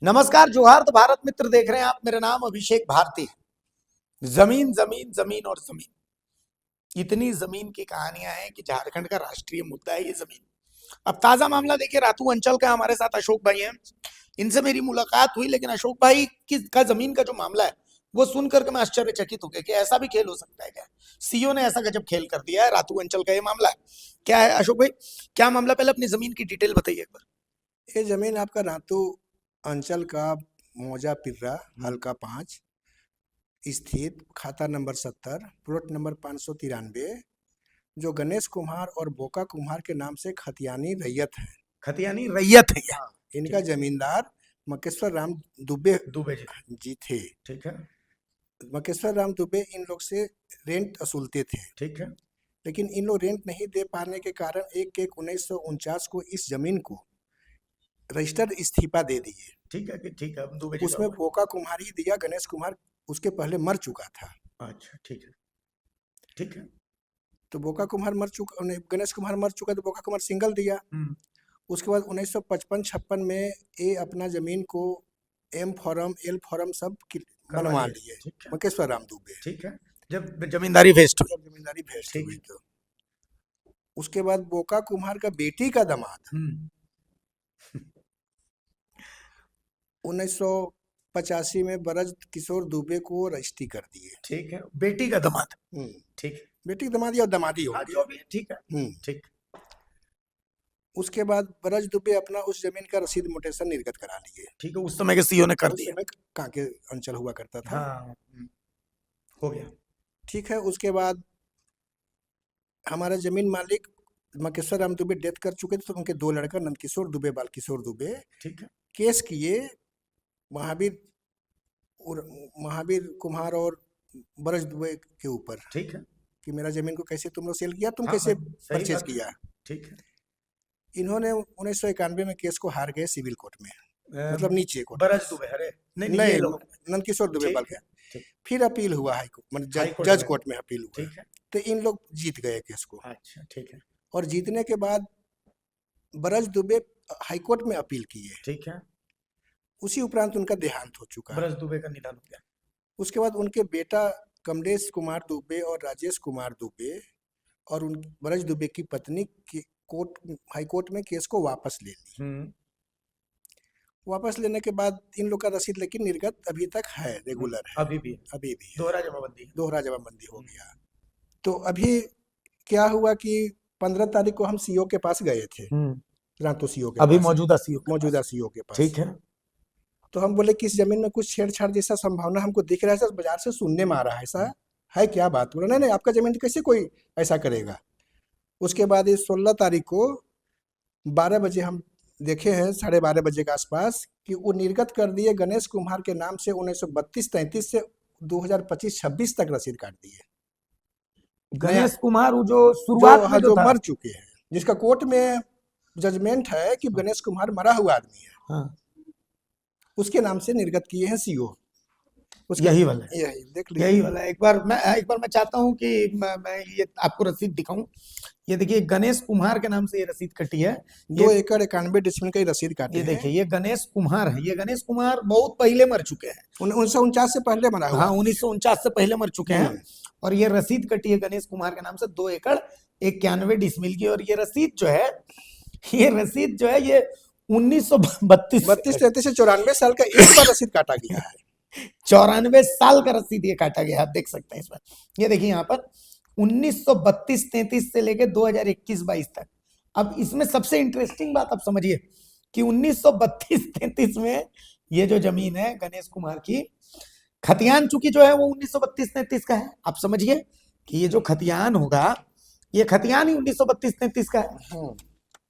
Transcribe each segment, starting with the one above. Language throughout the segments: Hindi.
नमस्कार, जोहार। तो भारत मित्र देख रहे हैं आप। मेरा नाम अभिषेक भारती है। जमीन जमीन जमीन और जमीन, इतनी जमीन की कहानियां हैं कि झारखंड का राष्ट्रीय मुद्दा है ये जमीन। अब ताजा मामला देखिए, रातू अंचल का। हमारे साथ अशोक भाई हैं, इनसे मेरी मुलाकात हुई, लेकिन अशोक भाई का जमीन का जो मामला है वो सुन करके मैं आश्चर्यचकित हो गया कि ऐसा भी खेल हो सकता है क्या। सीओ ने ऐसा गजब खेल कर दिया है। रातू अंचल का ये मामला है। क्या है अशोक भाई, क्या मामला? पहले अपनी जमीन की डिटेल बताइए एक बार। ये जमीन आपका रातू अंचल का मौजा पिर्रा हल्का 5 स्थित खाता नंबर 70 प्लॉट नंबर 593, जो गणेश कुम्हार और बोका कुम्हार के नाम से खतियानी रैयत है। खतियानी रैयत है क्या? इनका जमींदार मकेश्वर राम दुबे दुबे जी थे। ठीक है। मकेश्वर राम दुबे इन लोग से रेंट वसूलते थे, ठीक है। लेकिन इन लोग रेंट नहीं दे पाने के कारण 1/1/1949 को इस जमीन को रजिस्टर्ड इस्तीफा दे दिए। ठीक है कि ठीक है, दुबे जी उसमें का। बोका कुम्हार ही दिया, गणेश कुमार उसके पहले मर चुका था। अच्छा ठीक है। ठीक है। तो बोका कुम्हार मर चुका, गणेश कुमार मर चुका तो बोका कुमार सिंगल दिया। उसके बाद 1955-56 में ये अपना जमीन को एम फॉरम एल फॉरम सब बनवा लिए मकेश्वर राम दुबे। ठीक है। जब जमींदारी वेस्ट हुई, जमींदारी भेस्ट हुई तो उसके बाद बोका कुम्हार का बेटी का दामाद 1985 में ब्रज किशोर दुबे को रजिस्ट्री कर दिए। ठीक है। बेटी का दामाद। ठीक है। बेटी का दामाद या दामादी हो जो भी है, ठीक है। ठीक। उसके बाद ब्रज दुबे अपना उस जमीन का रसीद मोटेशन निर्गत करा लिए। ठीक है, उस समय के सीओ ने कर दिया। उस समय कांके अंचल हुआ करता था। हो गया। ठीक है। उसके बाद हमारा जमीन मालिक मकेश्वर राम दुबे डेथ कर चुके थे, तो उनके 2 लड़का नंदकिशोर दुबे, बालकिशोर दुबे, ठीक है, केस किए महावीर कुम्हार और ब्रज दुबे के ऊपर। ठीक है। कि मेरा जमीन को कैसे तुम लोग सेल किया, तुम कैसे परचेज किया। ठीक है। इन्होंने 1991 में केस को हार गए सिविल कोर्ट में, मतलब नीचे कोर्ट। ब्रज दुबे, अरे नहीं, नंदकिशोर दुबे बाल के। फिर अपील हुआ हाई कोर्ट, मतलब जज कोर्ट में अपील हुआ। ठीक है। तो इन लोग जीत गए केस को। अच्छा ठीक है। और जीतने के बाद ब्रज दुबे हाई कोर्ट में अपील किए। ठीक है। उसी उपरांत उनका देहांत हो चुका। ब्रज दुबे का निधन हो गया। उसके बाद उनके बेटा कमलेश कुमार दुबे और राजेश कुमार दुबे और उन ब्रज दुबे की पत्नी की हाई कोर्ट में केस को वापस ले ली। वापस लेने के बाद इन लोग का रसीद लेकिन निर्गत अभी तक है, रेगुलर है। अभी भी दोहरा जमाबंदी हो गया। तो अभी क्या हुआ कि 15 तारीख को हम सीओ के पास गए थे, रातू सीओ के अभी पास, मौजूदा सीओ के पास। ठीक है। तो हम बोले कि इस जमीन में कुछ छेड़छाड़ जैसा संभावना हमको दिख रहा है सर, बाजार से सुनने में आ रहा है, ऐसा है क्या बात? बोला नहीं नहीं, आपका जमीन कैसे कोई ऐसा करेगा। उसके बाद इस 16 तारीख को 12 बजे हम देखे हैं, 12:30 बजे के आसपास, कि वो निर्गत कर दिए गणेश कुम्हार के नाम से 1932-33 से 2025-26 तक रसीद काट दिए। गणेश कुमार जो शुरुआत में जो मर चुके हैं, जिसका कोर्ट में जजमेंट है कि गणेश कुमार मरा हुआ आदमी है, उसके नाम से निर्गत किए हैं सीओ। यही वाला देख लीजिए, यही वाला। एक बार मैं चाहता हूं कि मैं ये आपको रसीद दिखाऊं। ये देखिए, गणेश कुम्हार के नाम से ये रसीद कटी है। 2 एकड़ 91 डिसमिल का रसीद काटी है। ये देखिए, ये गणेश कुम्हार है। ये गणेश कुमार बहुत पहले मर चुके हैं, 1949 से पहले मरा हुआ। हाँ, 1949 से पहले मर चुके हैं। और ये रसीद कटी है गणेश कुमार के नाम से 2 एकड़ 91 डिसमिल की। और ये रसीद जो है ये 1932 से 94 साल का एक बार रसीद काटा गया है। 94 साल का रसीद ये काटा गया, आप देख सकते हैं इसमें। ये देखिए यहाँ पर 1932-33 से लेके 2021-22 तक। अब इसमें सबसे इंटरेस्टिंग बात आप समझिए कि 1932-33 में ये जो जमीन है गणेश कुमार की, खतियान चूंकि जो है वो 1932-33 का है। आप समझिए कि ये जो खतियान होगा, ये खतियान ही 1932-33 का है,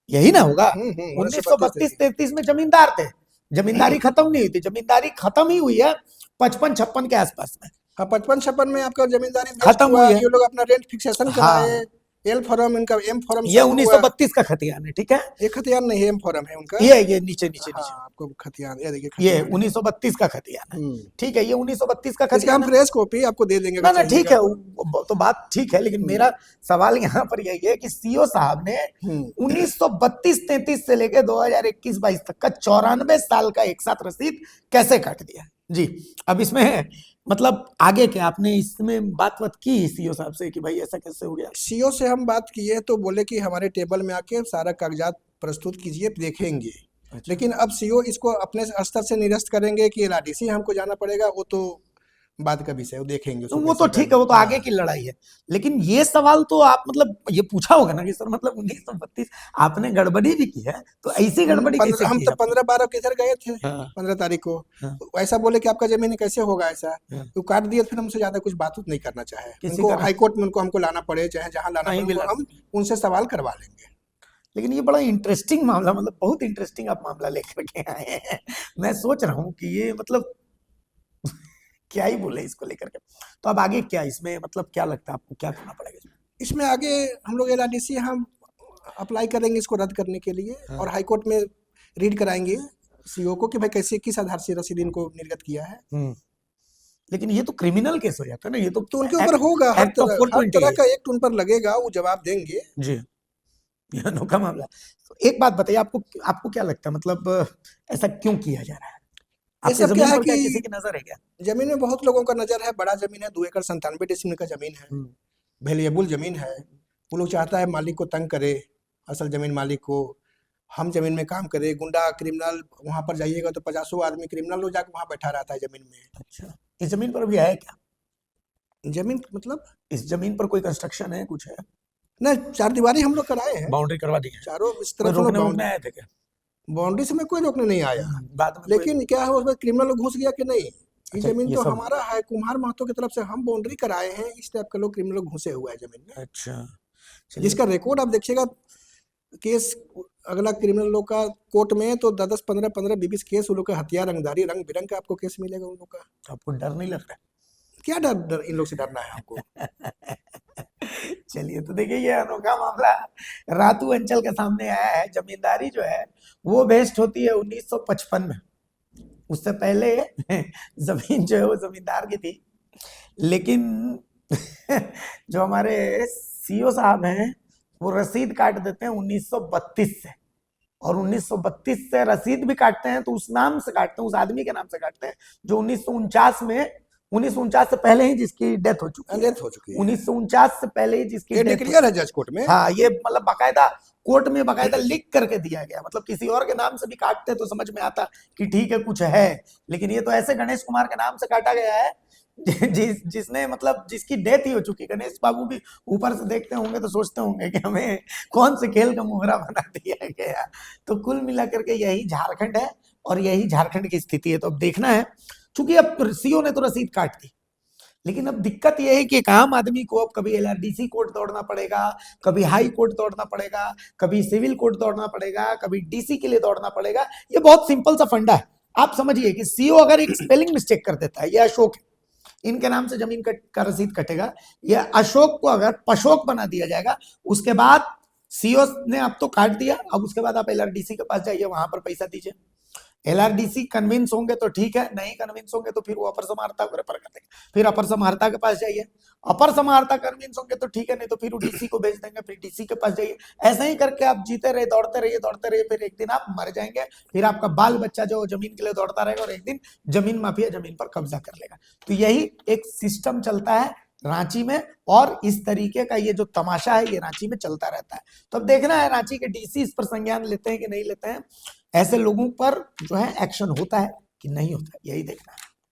यही ना होगा। 1932-33 में जमींदार थे, जमींदारी खत्म नहीं हुई थी। जमींदारी खत्म ही हुई है 55-56 के आसपास में। हाँ, 55-56 में आपका जमींदारी खत्म हुई है। ये लोग अपना रेंट फिक्सेशन कराए, एल फॉरम इनका, एम फॉरम ये सब हुआ। 1932 का खतियान है, ठीक है। ये खतियान नहीं है, एम फॉरम है उनका। ये नीचे नीचे हाँ, नीचे आपको खतियान, ये देखिए ये खतियान है। 1932 का खतियान है, ठीक है। ये 1932 का इसका खतियान हम है। फ्रेश कॉपी आपको दे देंगे ना अगर ना ठीक है, चाहिएगा तो। वो तो बात ठीक है, लेकिन मेरा सवाल यहाँ पर यही है कि सीओ साहब ने 1932-33 से लेके 2021-22 तक का 94 साल का एक साथ रसीद कैसे काट दिया जी। अब इसमें मतलब आगे क्या आपने इसमें बात की सीओ साहब से कि भाई ऐसा कैसे हो गया? सीओ से हम बात किए तो बोले कि हमारे टेबल में आके सारा कागजात प्रस्तुत कीजिए, देखेंगे। लेकिन अब सीओ इसको अपने स्तर से निरस्त करेंगे कि एलआरडीसी हमको जाना पड़ेगा, वो तो बात का विषय, वो देखेंगे उसको वो तो कैसे ठीक है, करना। वो तो आगे की लड़ाई है। लेकिन ये सवाल तो आप मतलब ये पूछा होगा ना कि सर मतलब 1932 आपने गड़बड़ी भी की है, तो ऐसी गड़बड़ी कैसे हम की तो आपने? 15-12 किधर गए थे, हाँ, 15 तारीख को। हाँ, तो ऐसा बोले कि आपका जमीन कैसे होगा ऐसा, हाँ, तो काट दिए। फिर हमसे ज्यादा कुछ बात नहीं करना चाहे, किसी उनको का हाई कोर्ट में उनको हमको लाना पड़े, चाहे जहाँ लाना कहीं पड़े, भी उनको ला हम उनसे सवाल करवा लेंगे। लेकिन ये बड़ा इंटरेस्टिंग मामला, मतलब बहुत इंटरेस्टिंग आप मामला लेकर के आए हैं। मैं सोच रहा हूँ कि ये मतलब क्या ही बोले इसको लेकर के। तो अब आगे क्या इसमें मतलब क्या लगता है आपको, क्या करना पड़ेगा इसमें? इसमें आगे हम लोग एलआरडीसी हम अप्लाई करेंगे इसको रद्द करने के लिए, और हाई कोर्ट में रीड कराएंगे सीओ को कि भाई कैसे, किस आधार से रसीद इनको निर्गत किया है। लेकिन ये तो क्रिमिनल केस हो जाता है ना, ये तो उनके ऊपर होगा, हर एक्ट ऑफ तरह 428 का एक्ट उन पर लगेगा, वो जवाब देंगे। जी। ये अनोखा मामला। तो एक बात बताइए, आपको आपको क्या लगता है मतलब ऐसा क्यों किया जा रहा है? ये आपकी सब क्या जमीन है पर क्या कि किसी की नजर है क्या? जमीन में बहुत लोगों का नजर है, बड़ा जमीन है, 2 एकड़ 97 डिसमिल का जमीन है, वैल्यूएबल जमीन है। वो लोग चाहता है मालिक को तंग करे, असल जमीन मालिक को, हम जमीन में काम करे। गुंडा क्रिमिनल वहां पर जाइएगा तो 50 आदमी क्रिमिनल लोग जाके वहां बैठा रहता है जमीन में। अच्छा, इस जमीन पर भी है क्या? जमीन मतलब इस जमीन पर कोई कंस्ट्रक्शन है, कुछ है? ना, 4 दीवारी हम लोग कराए हैं, बाउंड्री करवा दी है? चारों इस कोई तरफ हम लोग रोकने वोकने आए थे क्या? बाउंड्री से में कोई रोकने नहीं आया। बाद में कोई लेकिन क्या है, उसमें क्रिमिनल लोग घुस गया कि नहीं, ये अच्छा, जमीन ये तो सब हमारा है, कुम्हार महतो की तरफ से हम बाउंड्री कराए हैं, इस टाइप के लोग क्रिमिनल लोग घुसे हुआ है जमीन में। अच्छा, चलिए। जिसका रिकॉर्ड आप देखिएगा, केस अगला क्रिमिनल लोग का कोर्ट में तो 10-10, 15-15, 20 केस, उन लोग का हथियार, रंगदारी, रंग बिरंग का आपको केस मिलेगा उन लोग का। आपको डर नहीं लग रहा क्या डर इन लोग से डरना है हमको। है? चलिए, तो देखिए ये अनोखा मामला रातू अंचल के सामने आया है। जमींदारी जो है वो बेस्ड होती है 1955 में। उससे पहले जमीन जो है वो जमींदार की थी। लेकिन जो हमारे सीओ साहब हैं वो रसीद काट देते हैं 1932 से, और 1932 से रसीद भी काटते हैं तो उस नाम से काटते हैं, उस आदमी के नाम से काटते हैं जो 1949 से पहले ही जिसकी डेथ हो चुकी है। डेथ हो चुकी है, 1949 से पहले ही जिसकी ये डेथ डिक्लेयर है जज कोर्ट में। हाँ, ये मतलब बाकायदा कोर्ट में बाकायदा लिख करके दिया गया। मतलब किसी और के नाम से भी काटते तो समझ में आता कि ठीक है कुछ है, लेकिन ये तो ऐसे गणेश कुमार के नाम से काटा गया है जिसने मतलब जिसकी डेथ ही हो चुकी। गणेश बाबू भी ऊपर से देखते होंगे तो सोचते होंगे कि हमें कौन से खेल का मोहरा बना दिया गया। तो कुल मिलाकर के यही झारखंड है और यही झारखंड की स्थिति है। तो अब देखना है, चूंकि अब सीओ ने तो रसीद काट दी, लेकिन अब दिक्कत यह है कि एक आम आदमी को अब कभी एलआरडीसी कोर्ट दौड़ना पड़ेगा, कभी हाई कोर्ट दौड़ना पड़ेगा, कभी सिविल कोर्ट दौड़ना पड़ेगा, कभी डीसी के लिए दौड़ना पड़ेगा। ये बहुत सिंपल सा फंडा है। आप समझिए कि सीओ अगर एक स्पेलिंग मिस्टेक कर देता है, ये अशोक है, इनके नाम से जमीन का रसीद कटेगा, या अशोक को अगर पशोक बना दिया जाएगा, उसके बाद सीओ ने अब तो काट दिया, अब उसके बाद आप एलआरडीसी के पास जाइए, वहां पर पैसा दीजिए। एलआरडीसी कन्विंस होंगे तो ठीक है, नहीं कन्विंस होंगे तो फिर वो अपर समाहर्ता को रेफर कर देंगे, फिर अपर समाहर्ता के पास जाइए। अपर समाहर्ता कन्विंस होंगे तो ठीक है, नहीं तो फिर डीसी को भेज देंगे, फिर डीसी के पास जाइए। ऐसा ही करके आप जीते रहे, दौड़ते रहिए, दौड़ते रहिए, फिर एक दिन आप मर जाएंगे, फिर आपका बाल बच्चा जो जमीन के लिए दौड़ता रहेगा और एक दिन जमीन माफिया जमीन पर कब्जा कर लेगा। तो यही एक सिस्टम चलता है रांची में, और इस तरीके का ये जो तमाशा है ये रांची में चलता रहता है। तो अब देखना है रांची के डीसी इस पर संज्ञान लेते हैं कि नहीं लेते हैं, ऐसे लोगों पर जो है एक्शन होता है कि नहीं होता है, यही देखना है।